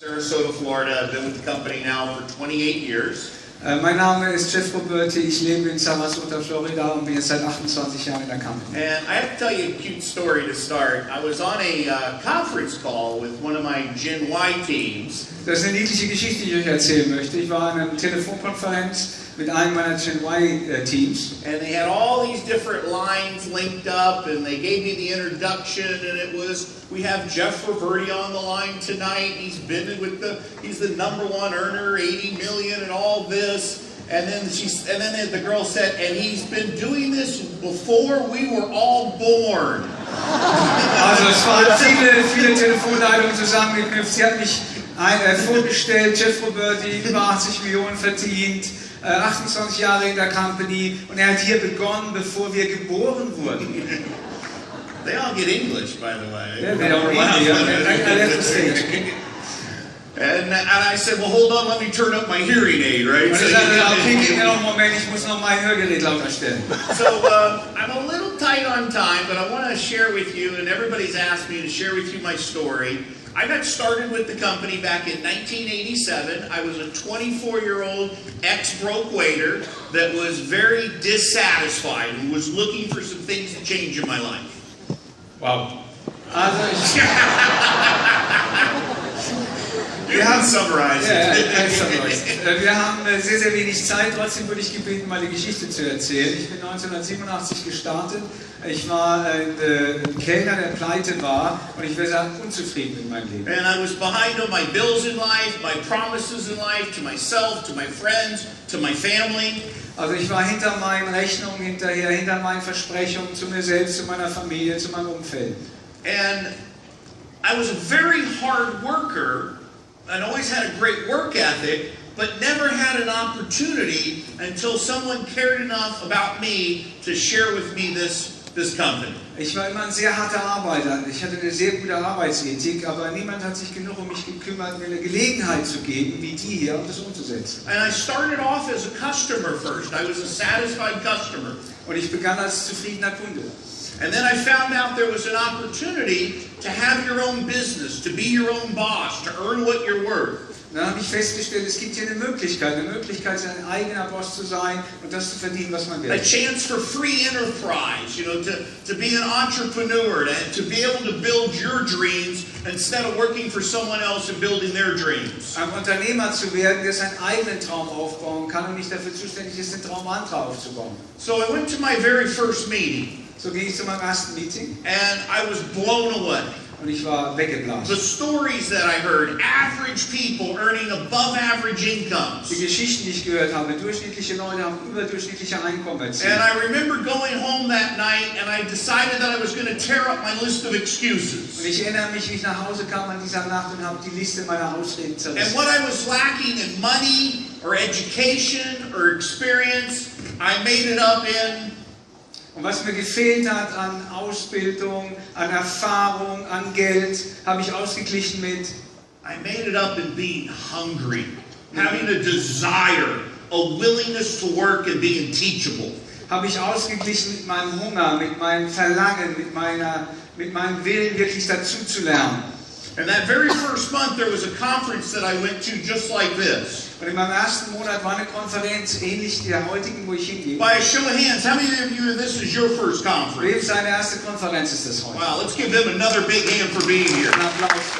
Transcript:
Sarasota, Florida. I've been with the company now for 28 years. Mein Name ist Jeff Roberti, ich lebe in Sarasota, Florida und bin jetzt seit 28 Jahren in der Company. And I have to tell you a cute story to start. I was on a conference call with one of my Gen Y teams. Das ist eine niedliche Geschichte, die ich euch erzählen möchte. Ich war in einer Telefonkonferenz mit einem meiner Gen Y Teams. And they had all these different lines linked up, and they gave me the introduction, and it was, we have Jeff Roberti on the line tonight. He's been with he's the #1 earner, 80 million, and all this. And then the girl said, and he's been doing this before we were all born. Also es waren viele Telefonleitungen zusammengeknüpft. Sie hat mich vorgestellt, Jeff Roberti, über 80 Millionen verdient, 28 Jahre in der Company und er hat hier begonnen, bevor wir geboren wurden. They all get English, by the way. Yeah, they all I left the stage. And I said, well, hold on, let me turn up my hearing aid, right? Und ich sagte, okay, gib mir noch einen Moment, ich muss noch mein Hörgerät lauter stellen. So I'm a little tight on time, but I want to share with you, and everybody's asked me to share with you my story. I got started with the company back in 1987. I was a 24-year-old ex-broke waiter that was very dissatisfied and was looking for some things to change in my life. Wow. Wir haben summarize. Wir haben sehr wenig Zeit, trotzdem wurde ich gebeten, mal die Geschichte zu erzählen. Ich bin 1987 gestartet. Ich war ein Kellner, der pleite war und ich war sehr unzufrieden mit meinem Leben. And I was behind on my bills in life, my promises in life, to myself, to my friends, to my family. Also ich war hinter meinen Rechnungen hinterher, hinter meinen Versprechungen zu mir selbst, zu meiner Familie, zu meinem Umfeld. And I was a very hard worker and always had a great work ethic, but never had an opportunity until someone cared enough about me to share with me this company. Ich war immer ein sehr harter Arbeiter. Ich hatte eine sehr gute Arbeitsethik, aber niemand hat sich genug um mich gekümmert, mir eine Gelegenheit zu geben, wie die hier, um das umzusetzen. And I started off as a customer first. I was a satisfied customer. Und ich begann als zufriedener Kunde. And then I found out there was an opportunity to have your own business, to be your own boss, to earn what you're worth. Dann habe ich festgestellt, es gibt hier eine Möglichkeit, sein eigener Boss zu sein und das zu verdienen, was man will. A chance for free enterprise, you know, to be an entrepreneur, to be able to build your dreams instead of working for someone else and building their dreams. Ein Unternehmer zu werden, der seinen eigenen Traum aufbauen kann und nicht dafür zuständig ist, den Traum anderer aufzubauen. So I went to my very first meeting. So ging ich zu meinem ersten Meeting. And I was blown away. Und ich war weggeblasen. The stories that I heard, average people earning above average incomes. Die Geschichten, die ich gehört habe, durchschnittliche Leute haben überdurchschnittliche Einkommen erzielt. And I remember going home that night and I decided that I was going to tear up my list of excuses. Und ich erinnere mich, wie ich nach Hause kam an dieser Nacht und habe die Liste meiner Ausreden zerrissen. And what I was lacking in money or education or experience, I made it up in. Und was mir gefehlt hat an Ausbildung, an Erfahrung, an Geld, habe ich ausgeglichen mit. I made it up in being hungry, having a desire, a willingness to work and being teachable. Habe ich ausgeglichen mit meinem Hunger, mit meinem Verlangen, mit meinem Willen, wirklich dazu zu lernen. And that very first month there was a conference that I went to just like this. Und in meinem ersten Monat war eine Konferenz ähnlich der heutigen, wo ich hingehe. By a show of hands, how many of you this is your first conference? Wem seine erste Konferenz ist das heute? Wow, let's give them another big hand for being here. Ein Applaus.